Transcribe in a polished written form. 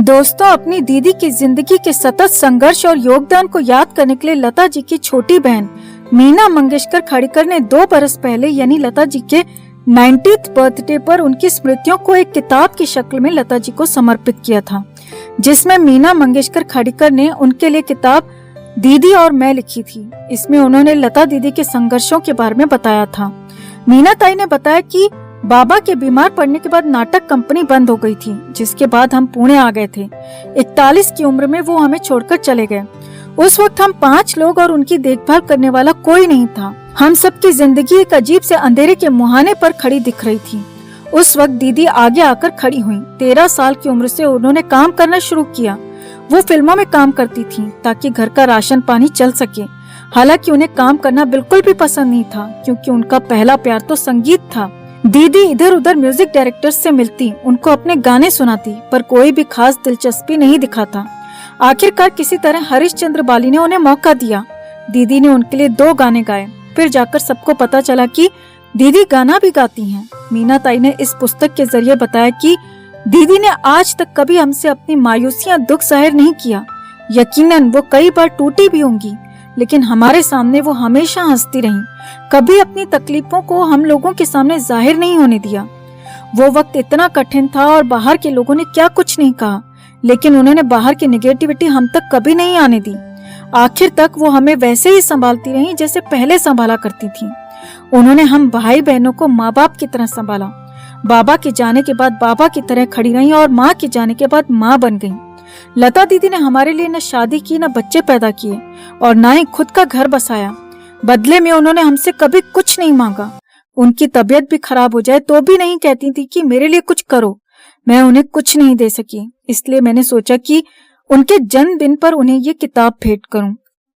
दोस्तों, अपनी दीदी की जिंदगी के सतत संघर्ष और योगदान को याद करने के लिए लता जी की छोटी बहन मीना मंगेशकर खड़ीकर ने 2 बरस पहले यानी लता जी के 90th बर्थडे पर उनकी स्मृतियों को एक किताब की शक्ल में लता जी को समर्पित किया था, जिसमें मीना मंगेशकर खड़ीकर ने उनके लिए किताब दीदी और मैं लिखी थी। इसमें उन्होंने लता दीदी के संघर्षों के बारे में बताया था। मीना ताई ने बताया कि बाबा के बीमार पड़ने के बाद नाटक कंपनी बंद हो गई थी, जिसके बाद हम पुणे आ गए थे। 41 की उम्र में वो हमें छोड़कर चले गए। उस वक्त हम 5 लोग और उनकी देखभाल करने वाला कोई नहीं था। हम सबकी जिंदगी एक अजीब से अंधेरे के मुहाने पर खड़ी दिख रही थी। उस वक्त दीदी आगे आकर खड़ी हुई। 13 साल की उम्र से उन्होंने काम करना शुरू किया। वो फिल्मों में काम करती थी ताकि घर का राशन पानी चल सके। हालांकि उन्हें काम करना बिल्कुल भी पसंद नहीं था, क्योंकि उनका पहला प्यार तो संगीत था। दीदी इधर उधर म्यूजिक डायरेक्टर्स से मिलती, उनको अपने गाने सुनाती, पर कोई भी खास दिलचस्पी नहीं दिखाता। आखिरकार किसी तरह हरिश्चंद्र बाली ने उन्हें मौका दिया। दीदी ने उनके लिए 2 गाने गाए। फिर जाकर सबको पता चला कि दीदी गाना भी गाती हैं। मीना ताई ने इस पुस्तक के जरिए बताया कि दीदी ने आज तक कभी हमसे अपनी मायूसियां दुख जाहिर नहीं किया। यकीनन वो कई बार टूटी भी होंगी, लेकिन हमारे सामने वो हमेशा हंसती रहीं। कभी अपनी तकलीफों को हम लोगों के सामने जाहिर नहीं होने दिया। वो वक्त इतना कठिन था और बाहर के लोगों ने क्या कुछ नहीं कहा, लेकिन उन्होंने बाहर की नेगेटिविटी हम तक कभी नहीं आने दी। आखिर तक वो हमें वैसे ही संभालती रहीं जैसे पहले संभाला करती थी। उन्होंने हम भाई बहनों को माँ बाप की तरह संभाला। बाबा के जाने के बाद बाबा की तरह खड़ी रहीं और माँ के जाने के बाद माँ बन गईं। लता दीदी ने हमारे लिए न शादी की, न बच्चे पैदा किए और न ही खुद का घर बसाया। बदले में उन्होंने हमसे कभी कुछ नहीं मांगा। उनकी तबीयत भी खराब हो जाए तो भी नहीं कहती थी कि मेरे लिए कुछ करो। मैं उन्हें कुछ नहीं दे सकी, इसलिए मैंने सोचा कि उनके जन्मदिन पर उन्हें ये किताब भेंट करूं।